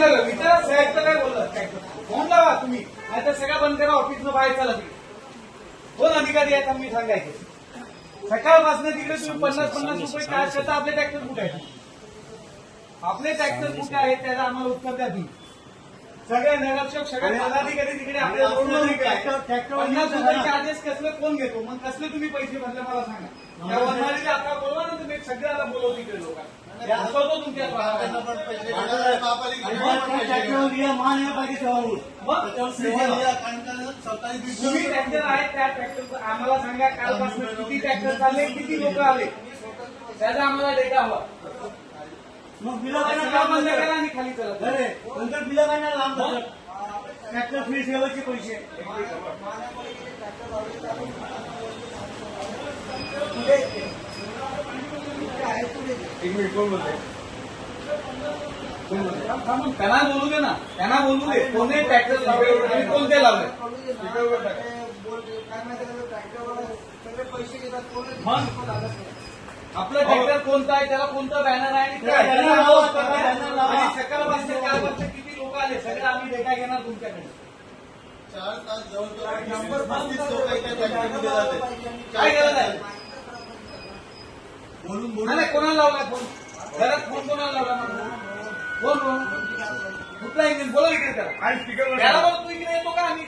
विचारलं विचारा साहेब तर काय बोललं फोन लावा तुम्ही नाही तर सगळं बंद करा ऑफिसनं बाहेर चला तिकडे कोण अधिकारी आहेत आम्ही सांगायचे सकाळपासून तिकडे तुम्ही 50-50 रुपये चार्ज करता आपले टॅक्टर कुठे आहेत आपले टॅक्टर कुठे आहेत त्याला आम्हाला उत्तर द्या तुम्ही सगळे निरीक्षक सगळे पदाधिकारी तिकडे आपल्या 50 रुपये चार्जेस कसले कोण घेतो मग कसले तुम्ही पैसे भरले मला सांगा त्या वरणारीला आता बोलवा ना तुम्ही सगळ्याला बोलव तिकडे लोकांना हसवतो तुमच्या तुम्ही ट्रॅक्टर आहेत त्या ट्रॅक्टर आम्हाला सांगा कालपासून किती ट्रॅक्टर चालले किती लोक आले त्याचा आम्हाला डेटा हवा मग बिलं बंद करा आणि खाली चला नंतर बिलं काय लांब ट्रॅक्टर फ्री सेवेचे पैसे एक मिनिट कोण बोलते त्यांना बोलू दे ना त्यांना बोलू दे कोणी ट्रॅक्टर लावले कोणते लावले आपलं ट्रॅक्टर कोणतं आहे त्याला कोणतं बॅनर आहे आणि सकाळपासून कालपासून किती लोक आले सगळं आम्ही डेटा घेणार तुमच्याकडे 4 तास जवळजवळ 35 लोक काय गरज आहे बोलून कोणाला लावला फोन घरात फोन कोणाला लावला फोन कुठला इंजिन बोला इकडे त्याला त्याला बोल तू इकडे येतो का आम्ही